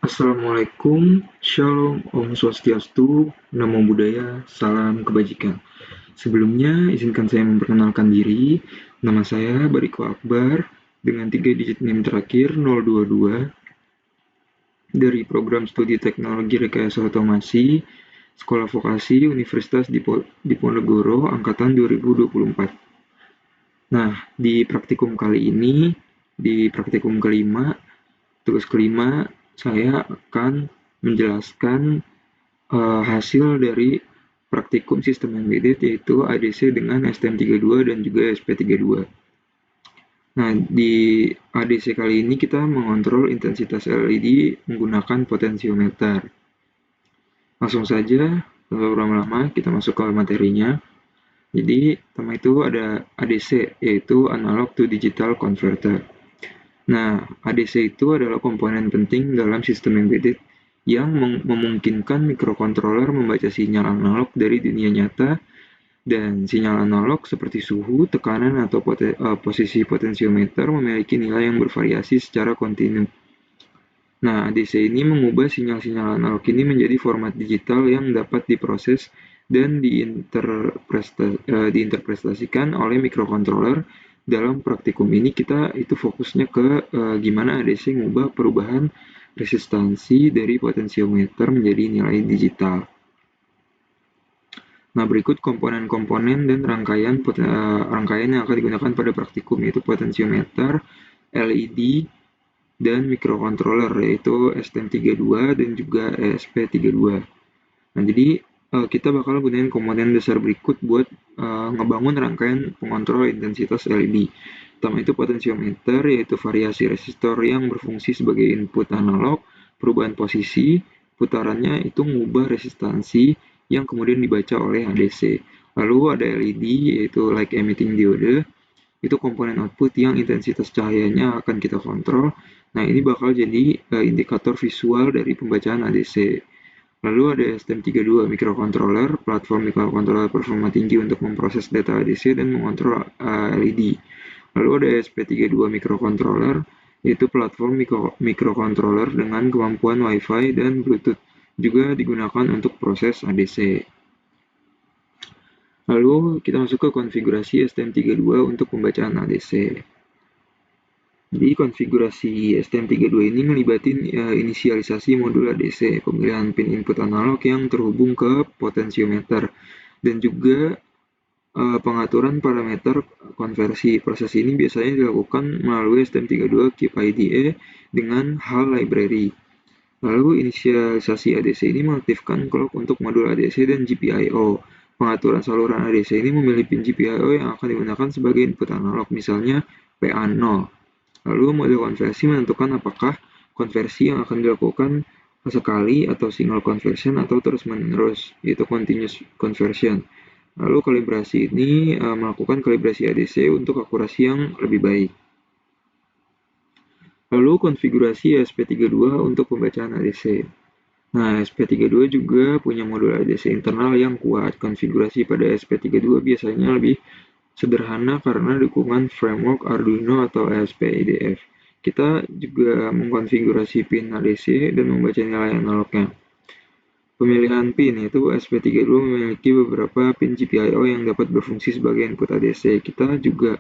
Assalamualaikum, Shalom, Om Swastiastu, Namo Buddhaya, Salam Kebajikan. Sebelumnya, izinkan saya memperkenalkan diri. Nama saya Bariko Akbar, dengan 3 digit NIM terakhir 022, dari Program Studi Teknologi Rekayasa Otomasi, Sekolah Vokasi Universitas Diponegoro, Angkatan 2024. Nah, di praktikum kali ini, di praktikum kelima, tugas kelima, saya akan menjelaskan hasil dari praktikum sistem embedded, yaitu ADC dengan STM32 dan juga SP32. Nah, di ADC kali ini kita mengontrol intensitas LED menggunakan potensiometer. Langsung saja, tanpa berlama-lama, kita masuk ke materinya. Jadi, pertama itu ada ADC, yaitu Analog to Digital Converter. Nah, ADC itu adalah komponen penting dalam sistem embedded yang memungkinkan mikrokontroler membaca sinyal analog dari dunia nyata, dan sinyal analog seperti suhu, tekanan, atau posisi potensiometer memiliki nilai yang bervariasi secara kontinu. Nah, ADC ini mengubah sinyal-sinyal analog ini menjadi format digital yang dapat diproses dan diinterpretasikan oleh mikrokontroler. Dalam praktikum ini kita itu fokusnya ke gimana ADC mengubah perubahan resistansi dari potensiometer menjadi nilai digital. Nah, berikut komponen-komponen dan rangkaian yang akan digunakan pada praktikum, yaitu potensiometer, LED, dan mikrokontroler, yaitu STM32 dan juga ESP32. Nah, jadi kita bakal gunain komponen dasar berikut buat ngebangun rangkaian pengontrol intensitas LED. Pertama itu potensiometer, yaitu variasi resistor yang berfungsi sebagai input analog, perubahan posisi, putarannya itu mengubah resistansi yang kemudian dibaca oleh ADC. Lalu ada LED, yaitu Light Emitting Diode, itu komponen output yang intensitas cahayanya akan kita kontrol. Nah, ini bakal jadi indikator visual dari pembacaan ADC. Lalu ada STM32 microcontroller, platform microcontroller performa tinggi untuk memproses data ADC dan mengontrol LED. Lalu ada SP32 microcontroller, yaitu platform microcontroller dengan kemampuan Wi-Fi dan Bluetooth, juga digunakan untuk proses ADC. Lalu kita masuk ke konfigurasi STM32 untuk pembacaan ADC. Jadi konfigurasi STM32 ini melibatkan inisialisasi modul ADC, pemilihan pin input analog yang terhubung ke potensiometer, dan juga pengaturan parameter konversi. Proses ini biasanya dilakukan melalui STM32 Keep IDE dengan HAL library. Lalu inisialisasi ADC ini mengaktifkan clock untuk modul ADC dan GPIO. Pengaturan saluran ADC ini memilih pin GPIO yang akan digunakan sebagai input analog, misalnya PA0. Lalu model konversi menentukan apakah konversi yang akan dilakukan sekali atau single conversion atau terus-menerus, yaitu continuous conversion. Lalu kalibrasi ini melakukan kalibrasi ADC untuk akurasi yang lebih baik. Lalu konfigurasi SP32 untuk pembacaan ADC. Nah, SP32 juga punya modul ADC internal yang kuat. Konfigurasi pada SP32 biasanya lebih sederhana karena dukungan framework Arduino atau ESP-IDF. Kita juga mengkonfigurasi pin ADC dan membaca nilai analognya. Pemilihan pin, yaitu SP32 memiliki beberapa pin GPIO yang dapat berfungsi sebagai input ADC. Kita juga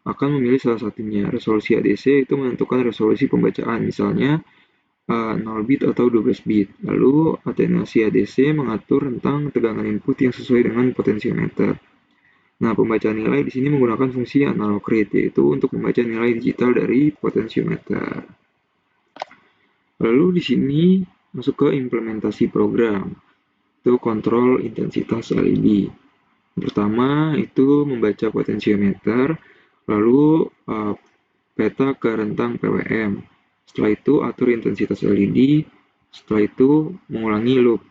akan memilih salah satunya. Resolusi ADC itu menentukan resolusi pembacaan, misalnya 0 bit atau 12 bit. Lalu atenuasi ADC mengatur tentang tegangan input yang sesuai dengan potensiometer. Nah, pembacaan nilai di sini menggunakan fungsi analog read, yaitu untuk membaca nilai digital dari potensiometer. Lalu di sini masuk ke implementasi program, itu kontrol intensitas LED. Pertama itu membaca potensiometer, lalu peta ke rentang PWM. Setelah itu atur intensitas LED, setelah itu mengulangi loop.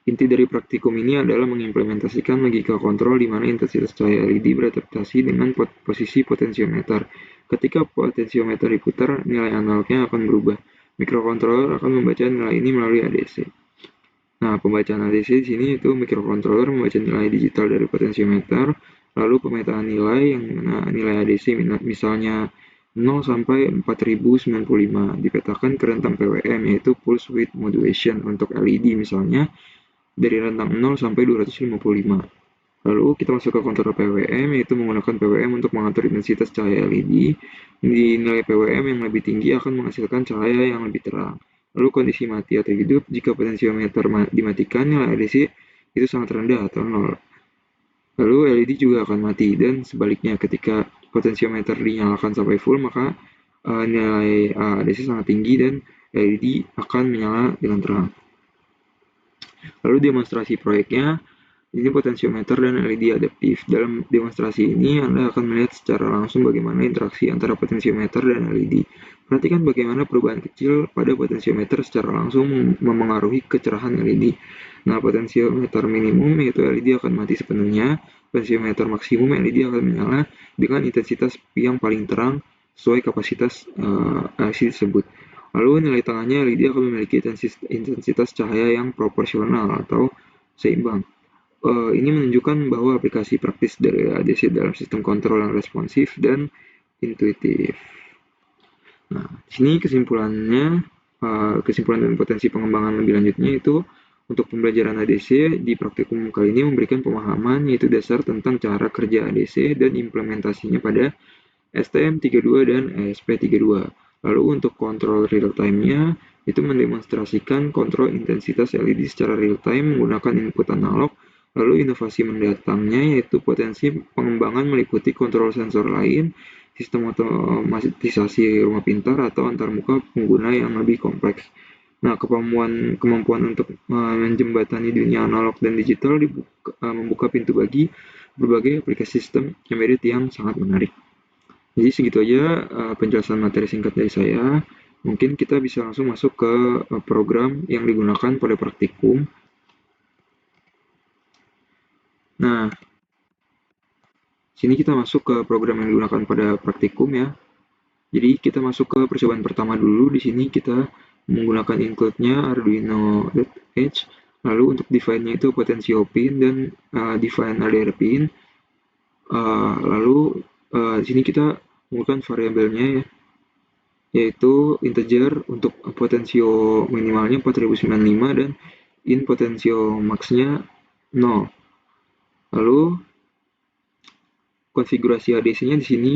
Inti dari praktikum ini adalah mengimplementasikan logika kontrol di mana intensitas cahaya LED beradaptasi dengan posisi potensiometer. Ketika potensiometer diputar, nilai analognya akan berubah. Mikrokontroler akan membaca nilai ini melalui ADC. Nah, pembacaan ADC di sini itu mikrokontroler membaca nilai digital dari potensiometer, lalu pemetaan nilai yang nilai ADC misalnya 0 sampai 4095. Dipetakan ke rentang PWM, yaitu pulse width modulation untuk LED misalnya dari rentang 0 sampai 255. Lalu kita masuk ke kontrol PWM, yaitu menggunakan PWM untuk mengatur intensitas cahaya LED. Di nilai PWM yang lebih tinggi akan menghasilkan cahaya yang lebih terang. Lalu kondisi mati atau hidup, jika potensiometer dimatikan, nilai ADC itu sangat rendah atau 0. Lalu LED juga akan mati, dan sebaliknya ketika potensiometer dinyalakan sampai full, maka nilai ADC sangat tinggi dan LED akan menyala dengan terang. Lalu demonstrasi proyeknya, ini potensiometer dan LED adaptif. Dalam demonstrasi ini, Anda akan melihat secara langsung bagaimana interaksi antara potensiometer dan LED. Perhatikan bagaimana perubahan kecil pada potensiometer secara langsung memengaruhi kecerahan LED. Nah, potensiometer minimum yaitu LED akan mati sepenuhnya, potensiometer maksimum LED akan menyala dengan intensitas yang paling terang sesuai kapasitas IC tersebut. Lalu nilai tengahnya LED akan memiliki intensitas cahaya yang proporsional atau seimbang. Ini menunjukkan bahwa aplikasi praktis dari ADC dalam sistem kontrol yang responsif dan intuitif. Nah, di sini kesimpulannya, kesimpulan dan potensi pengembangan lebih lanjutnya itu untuk pembelajaran ADC di praktikum kali ini memberikan pemahaman yaitu dasar tentang cara kerja ADC dan implementasinya pada STM32 dan ESP32. Lalu untuk kontrol real time-nya itu mendemonstrasikan kontrol intensitas LED secara real time menggunakan input analog. Lalu inovasi mendatangnya yaitu potensi pengembangan meliputi kontrol sensor lain, sistem otomatisasi rumah pintar atau antarmuka pengguna yang lebih kompleks. Nah, kemampuan untuk menjembatani dunia analog dan digital membuka pintu bagi berbagai aplikasi sistem embedded yang sangat menarik. Jadi segitu aja penjelasan materi singkat dari saya. Mungkin kita bisa langsung masuk ke program yang digunakan pada praktikum. Nah, sini kita masuk ke program yang digunakan pada praktikum ya. Jadi kita masuk ke percobaan pertama dulu. Di sini kita menggunakan include-nya Arduino.h. Lalu untuk define-nya itu potensio pin dan define LDR pin. Lalu di sini kita menggunakan variabelnya ya, yaitu integer untuk potensio minimalnya 4095 dan in potensio max-nya 0. Lalu konfigurasi ADC-nya di sini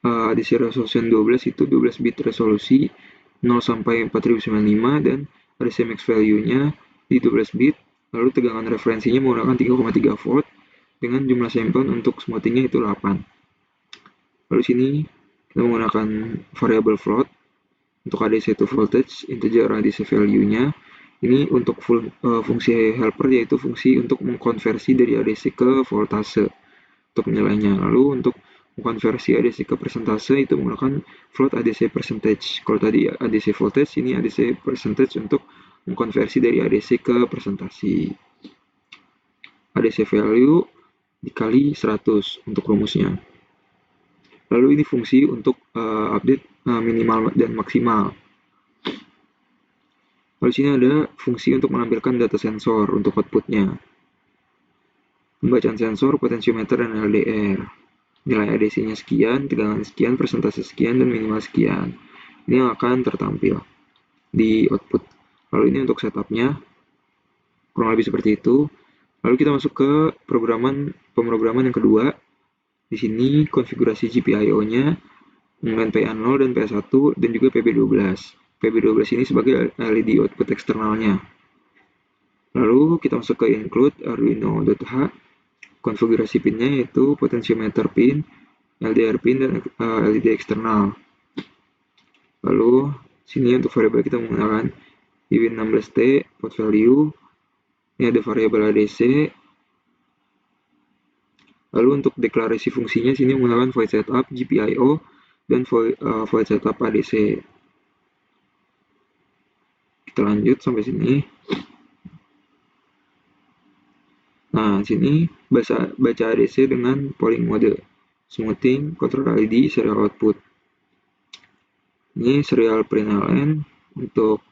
ADC resolution 12 itu 12 bit resolusi 0 sampai 4095 dan ADC max value-nya di 12 bit. Lalu tegangan referensinya menggunakan 3,3 volt dengan jumlah sampel untuk smoothing-nya itu 8. Lalu sini kita menggunakan variable float untuk ADC to voltage, integer ADC value-nya. Ini untuk fungsi helper, yaitu fungsi untuk mengkonversi dari ADC ke voltase untuk nilainya. Lalu untuk mengkonversi ADC ke persentase itu menggunakan float ADC percentage. Kalau tadi ADC voltage, ini ADC percentage untuk mengkonversi dari ADC ke persentase. ADC value dikali 100 untuk rumusnya. Lalu ini fungsi untuk update minimal dan maksimal. Lalu sini ada fungsi untuk menampilkan data sensor untuk outputnya. Pembacaan sensor, potensiometer, dan LDR. Nilai ADC-nya sekian, tegangan sekian, persentase sekian, dan minimal sekian. Ini akan tertampil di output. Lalu ini untuk setup-nya. Kurang lebih seperti itu. Lalu kita masuk ke pemrograman yang kedua. Di sini konfigurasi GPIO-nya dengan PA0 dan PA1 dan juga PB12. PB12 ini sebagai LED output eksternalnya. Lalu kita masuk ke include Arduino.h. Konfigurasi pinnya yaitu potensiometer pin, LDR pin, dan LED eksternal. Lalu sini untuk variabel kita menggunakan Win16T, port value. Ini ada variabel ADC. Lalu untuk deklarasi fungsinya sini menggunakan void setup GPIO dan void setup ADC. Kita lanjut sampai sini. Nah, sini baca ADC dengan polling mode, smoothing, control LED, serial output. Ini serial print ln untuk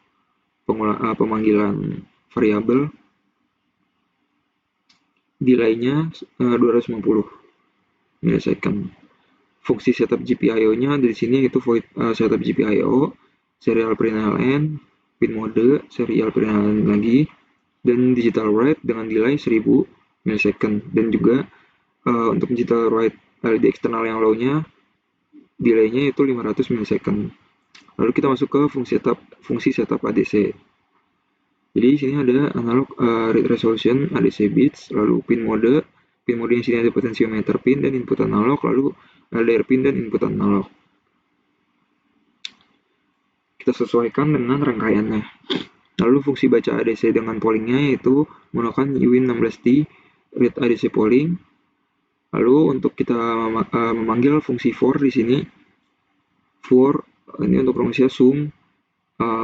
pemanggilan variabel. Delay-nya 250 millisecond. fungsi setup GPIO-nya di sini itu void setup GPIO, serial print LN, pin mode, serial print LN lagi, dan digital write dengan delay 1000 millisecond, dan juga untuk digital write LED eksternal yang low-nya delay-nya itu 500 millisecond. Lalu kita masuk ke fungsi setup ADC. Jadi di sini ada analog read resolution ADC bits, lalu pin mode yang sini ada potentiometer pin dan input analog, lalu LDR pin dan input analog. Kita sesuaikan dengan rangkaiannya. Lalu fungsi baca ADC dengan pollingnya yaitu menggunakan UWIN16T read ADC polling. Lalu untuk kita memanggil fungsi for di sini, for ini untuk rumusnya sum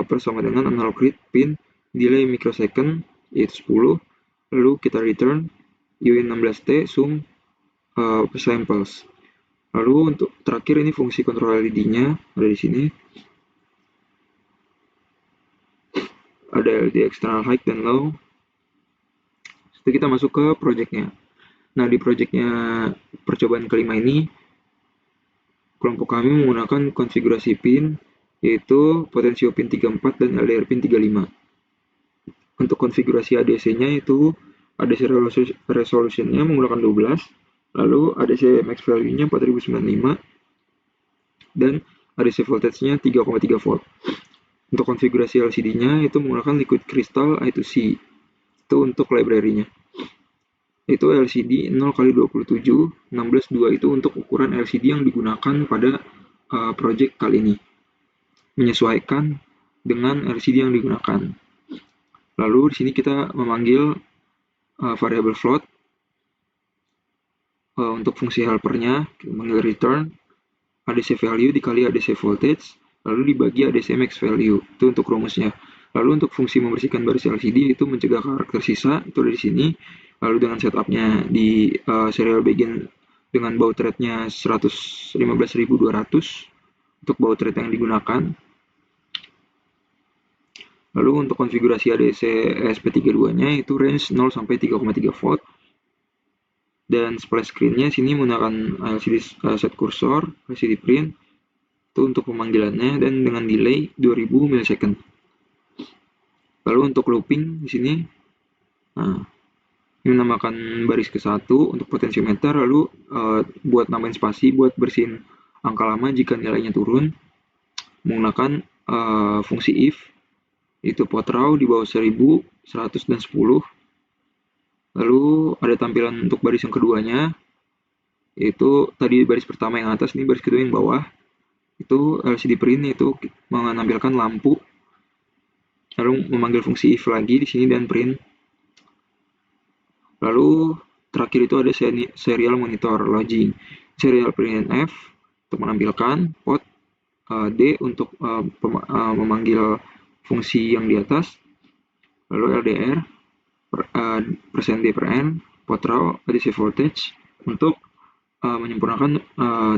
bersama dengan analog read pin delay microsecond yaitu 10. Lalu kita return UWIN16T sum samples. Lalu untuk terakhir ini fungsi kontrol LED-nya ada di sini. Ada LED external high dan low. Setelah kita masuk ke projectnya. Nah, di projectnya percobaan kelima ini, kelompok kami menggunakan konfigurasi pin, yaitu potensio pin 34 dan LDR pin 35. Untuk konfigurasi ADC-nya itu, ADC resolution-nya menggunakan 12, lalu ADC max value-nya 4095, dan ADC voltage-nya 3,3 volt. Untuk konfigurasi LCD-nya itu menggunakan liquid crystal I2C, itu untuk library-nya. Itu LCD 0x27 16:2 itu untuk ukuran LCD yang digunakan pada project kali ini, menyesuaikan dengan LCD yang digunakan. Lalu di sini kita memanggil variable float untuk fungsi helpernya, kita memanggil return ADC value dikali ADC voltage, lalu dibagi ADC max value, itu untuk rumusnya. Lalu untuk fungsi membersihkan baris LCD itu mencegah karakter sisa, itu ada di sini. Lalu dengan setupnya di serial begin dengan baud rate-nya 115.200 untuk baud rate yang digunakan. Lalu untuk konfigurasi ADC ESP32-nya itu range 0 sampai 3,3 volt. Dan splash screen-nya sini menggunakan LCD set cursor, LCD print itu untuk pemanggilannya dan dengan delay 2000 millisecond. Lalu untuk looping di sini, nah, ini menambahkan baris ke-1 untuk potentiometer, lalu buat nambahin spasi buat bersihin angka lama jika nilainya turun, menggunakan fungsi if, itu potraw di bawah 1000, 100, dan 10. Lalu ada tampilan untuk baris yang keduanya, yaitu tadi baris pertama yang atas, ini baris kedua yang bawah, itu LCD print itu menampilkan lampu. Lalu memanggil fungsi if lagi di sini dan print. Lalu terakhir itu ada serial monitor logging, serial print F untuk menampilkan, pot D untuk memanggil fungsi yang di atas, lalu LDR persen D per N, potraw ADC voltage untuk menyempurnakan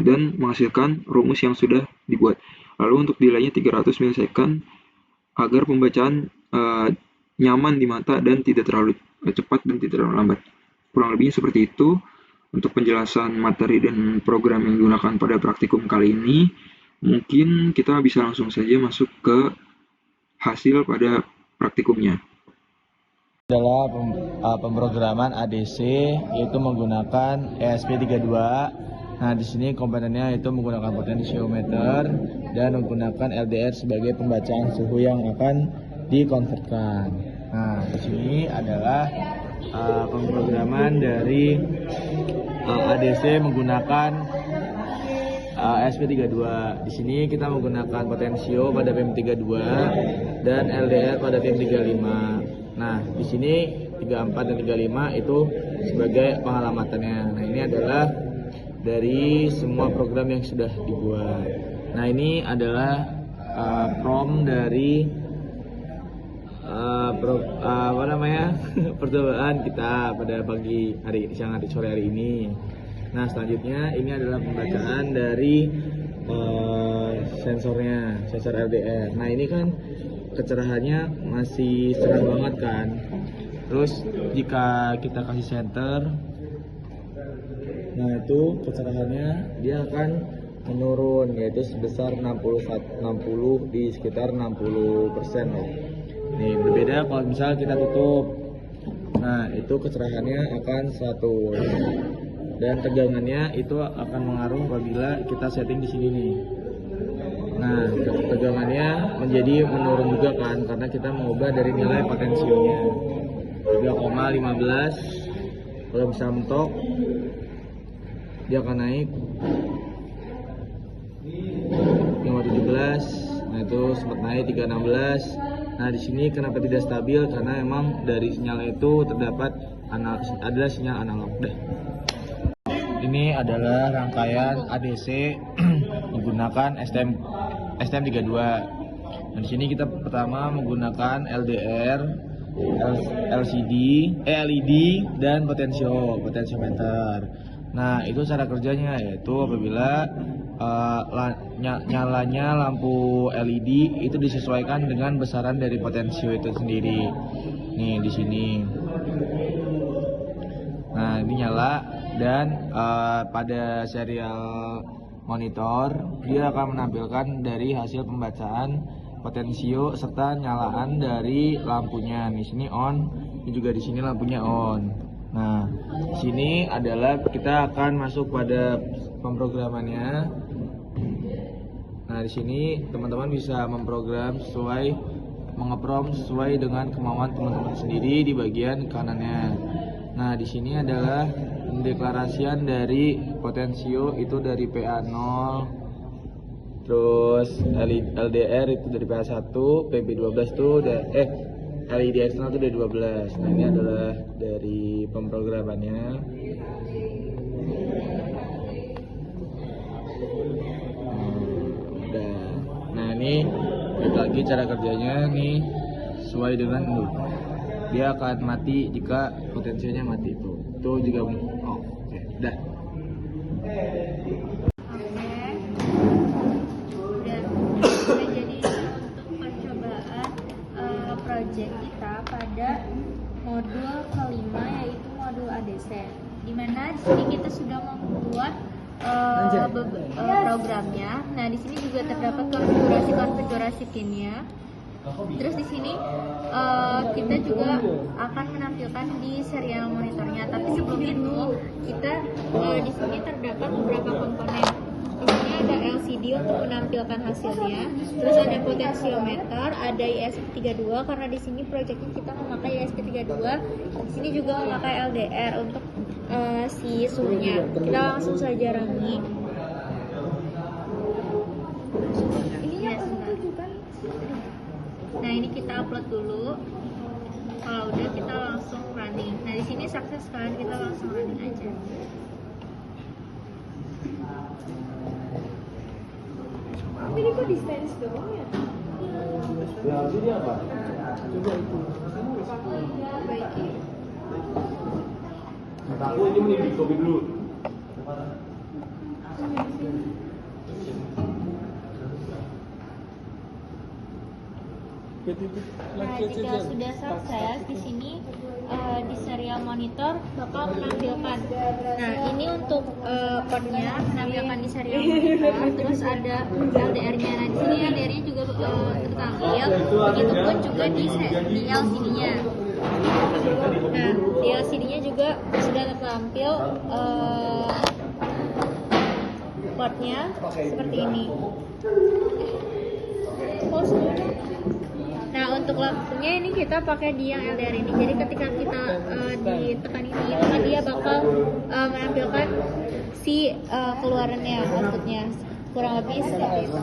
dan menghasilkan rumus yang sudah dibuat. Lalu untuk delay-nya 300 millisecond agar pembacaan nyaman di mata dan tidak terlalu cepat dan tidak terlalu lambat. Kurang lebih seperti itu untuk penjelasan materi dan program yang digunakan pada praktikum kali ini. Mungkin kita bisa langsung saja masuk ke hasil pada praktikumnya. Adalah pemrograman ADC yaitu menggunakan ESP32. Nah, di sini komponennya itu menggunakan potentiometer dan menggunakan LDR sebagai pembacaan suhu yang akan dikonvertkan. Nah, di sini adalah pemrograman dari ADC menggunakan ESP32. Di sini kita menggunakan potensio pada PIM32 dan LDR pada PIM35. Nah, di sini 34 dan 35 itu sebagai pengalamatannya. Nah, ini adalah dari semua program yang sudah dibuat. Nah, ini adalah prompt dari percobaan kita pada pagi hari, siang hari, sore hari ini. Nah, selanjutnya ini adalah pembacaan dari sensornya, sensor LDR. Nah, ini kan kecerahannya masih cerah banget kan. Terus jika kita kasih center, nah itu kecerahannya dia akan menurun, yaitu sebesar 60 di sekitar 60% ya. Nih berbeda kalau misal kita tutup. Nah, itu kecerahannya akan 100 dan tegangannya itu akan mengaruh apabila kita setting di sini nih. Nah, tegangannya menjadi menurun juga kan, karena kita mengubah dari nilai potensionya 3,15. Kalau bisa mentok, dia akan naik 5,17. Nah, itu sempat naik 3,16. Nah, di sini kenapa tidak stabil? Karena emang dari sinyal itu terdapat adalah sinyal analog. Ini adalah rangkaian ADC menggunakan STM32. Nah, di sini kita pertama menggunakan LDR, LED dan potensiometer. Nah, itu cara kerjanya yaitu apabila nyalanya lampu LED itu disesuaikan dengan besaran dari potensio itu sendiri. Nih di sini. Nah, ini nyala dan pada serial monitor dia akan menampilkan dari hasil pembacaan potensio serta nyalaan dari lampunya. Di sini on, ini juga di sini lampunya on. Nah, di sini adalah kita akan masuk pada pemrogramannya. Nah, di sini teman-teman bisa memprogram mengeprom sesuai dengan kemauan teman-teman sendiri di bagian kanannya. Nah, di sini adalah pendeklarasian dari potensio itu dari PA0, terus LDR itu dari PA1, PB12 itu LED eksternal itu dari 12. Nah, ini adalah dari pemrogramannya. Nah, ini lagi cara kerjanya nih sesuai dengan dia akan mati jika potensinya mati itu juga oke. Udah jadi untuk percobaan project kita pada modul kelima yaitu modul ADC, dimana di sini kita sudah membuat programnya. Nah, di sini juga terdapat konfigurasi pinnya. Terus di sini kita juga akan menampilkan di serial monitornya. Tapi sebelum itu kita di sini terdapat beberapa komponen. Di sini ada LCD untuk menampilkan hasilnya. Terus ada potensiometer, ada ISP32 karena di sini proyeknya kita memakai ISP32. Di sini juga memakai LDR untuk si suhunya. Kita langsung saja running. Nah, ini kita upload dulu. Kalau udah kita langsung running. Nah, di sini sukses kan, kita langsung running aja. Tapi ini kok distance doang ya? Ya, ini apa? Coba itu. Baik. Aku ini mending di copy dulu. Nah, jika sudah sukses di sini di serial monitor bakal menampilkan. Nah, ini untuk portnya menampilkan di serial monitor. Terus ada LDR-nya. Nah, di sini LDR-nya juga tertampil. Begitupun juga di LCD-nya. Nah, di LCD-nya juga sudah tertampil portnya seperti ini. Nah, untuk lampunya ini kita pakai di yang LDR ini. Jadi ketika kita ditekan ini, maka dia bakal menampilkan si keluarannya, outputnya. Kurang lebih seperti itu.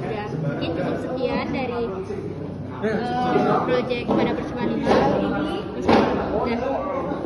Ya, ini cukup sekian dari project pada percobaan 5. Nah.